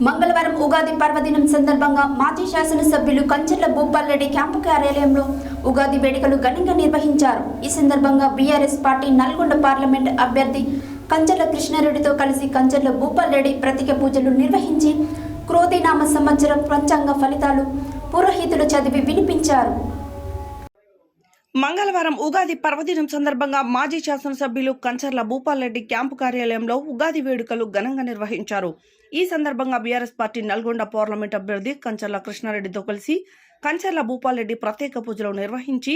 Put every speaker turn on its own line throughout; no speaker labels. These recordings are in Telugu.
మంగళవారం ఉగాది పర్వదినం సందర్భంగా మాజీ శాసనసభ్యులు కంచెర్ల భూపాల్రెడ్డి క్యాంపు కార్యాలయంలో ఉగాది వేడుకలు ఘనంగా నిర్వహించారు. ఈ సందర్భంగా బీఆర్ఎస్ పార్టీ నల్గొండ పార్లమెంట్ అభ్యర్థి కంచెర్ల కృష్ణారెడ్డితో కలిసి కంచెర్ల భూపాల్రెడ్డి ప్రత్యేక పూజలు నిర్వహించి క్రోధినామ సంవత్సరం పంచాంగ ఫలితాలు పురోహితులు చదివి వినిపించారు.
మంగళవారం ఉగాది పర్వదినం సందర్భంగా మాజీ శాసనసభ్యులు కంచెర్ల భూపాల్రెడ్డి క్యాంపు కార్యాలయంలో ఉగాది వేడుకలు ఘనంగా నిర్వహించారు. ఈ సందర్భంగా బీఆర్ఎస్ పార్టీ నల్గొండ పార్లమెంట్ అభ్యర్థి కంచెర్ల కృష్ణారెడ్డితో కలిసి కంచెర్ల భూపాల్రెడ్డి ప్రత్యేక పూజలు నిర్వహించి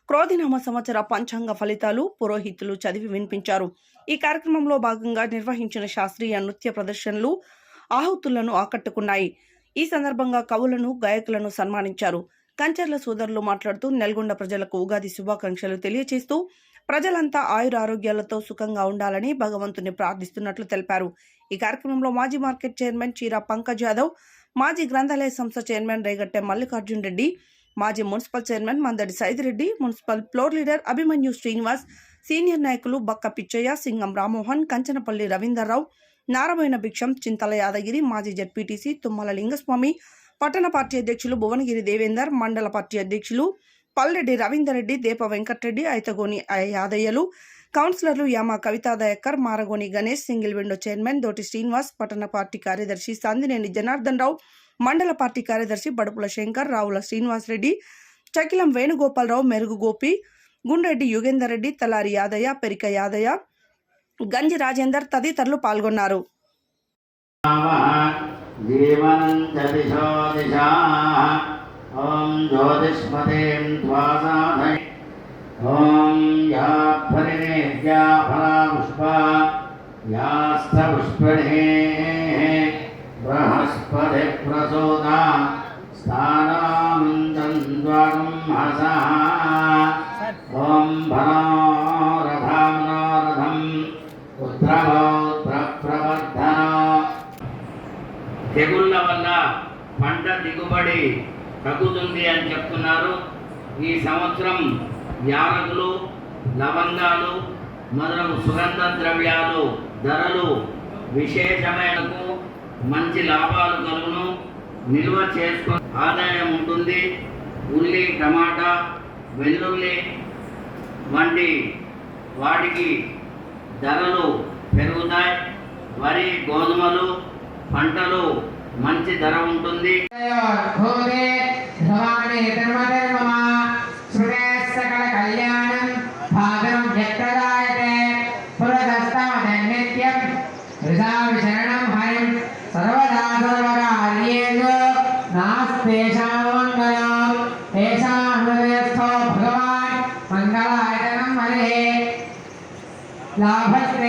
క్రోధినామ సంవత్సర పంచాంగ ఫలితాలు పురోహితులు చదివి వినిపించారు. ఈ కార్యక్రమంలో భాగంగా నిర్వహించిన శాస్త్రీయ నృత్య ప్రదర్శనలు ఆహుతులను ఆకట్టుకున్నాయి. ఈ సందర్భంగా కవులను, గాయకులను సన్మానించారు. కంచెర్ల సోదరులు మాట్లాడుతూ నల్గొండ ప్రజలకు ఉగాది శుభాకాంక్షలు తెలియజేస్తూ ప్రజలంతా ఆయురారోగ్యాలతో సుఖంగా ఉండాలని భగవంతుని ప్రార్థిస్తున్నట్లు తెలిపారు. ఈ కార్యక్రమంలో మాజీ మార్కెట్ చైర్మన్ చీరా పంకజ్ యాదవ్, మాజీ గ్రంథాలయ సంస్థ చైర్మన్ రేగట్టె మల్లికార్జున్ రెడ్డి, మాజీ municipal chairman Mandadi Saidireddy, municipal floor leader Abhimanyu Srinivas, senior నాయకులు బక్క పిచ్చయ్య, సింగం రామ్మోహన్, కంచనపల్లి రవీందర్రావు, నారాయణ భిక్షం, చింతల యాదగిరి, మాజీ జడ్పీటీసీ తుమ్మల లింగస్వామి, పట్టణ పార్టీ అధ్యక్షులు భువనగిరి దేవేందర్, మండల పార్టీ అధ్యక్షులు పల్లెడ్డి రవీందర్ రెడ్డి, దేప వెంకటరెడ్డి, ఐతగోని యాదయ్యలు, కౌన్సిలర్లు Yama Kavitha Dayakar, Maragoni Ganesh, single window chairman Doti Srinivas, పట్టణ పార్టీ కార్యదర్శి సందినేని జనార్దన్ రావు, మండల పార్టీ కార్యదర్శి బడుపుల శంకర్, రావుల శ్రీనివాస్ రెడ్డి, చకిలం వేణుగోపాలరావు, మెరుగు గోపి, గుండ్రెడ్డి యుగేందర్ రెడ్డి, తలారి యాదయ్య, పెరిక యాదయ్య, గంజి రాజేందర్ తదితరులు పాల్గొన్నారు.
ఓం జ్యోతిష్మదేం ధ్వాసాధై ఓం యా ఫలినేద్యా ఫలాపుష్ప యాస్థ పుష్పణే బృహస్పతి ప్రసోదా స్థానామంతం ద్వాగం హసః ఓం భనోరథం ఉత్తరభౌత్ర ప్రవర్ధన. తెగుళ్ళ వల్ల పంట దిగుబడి తగ్గుతుంది అని చెప్తున్నారు. ఈ సంవత్సరం యాలకులు, లవంగాలు మొదలగు సుగంధ ద్రవ్యాలు ధరలు విశేషమైనకు మంచి లాభాలు కలుగును. నిల్వ చేసుకొని ఆదాయం ఉంటుంది. ఉల్లి, టమాటా, వెల్లుల్లి వంటి వాటికి ధరలు పెరుగుతాయి. వరి, గోధుమలు పంటలు మంచి ధర ఉంటుంది.
లాభ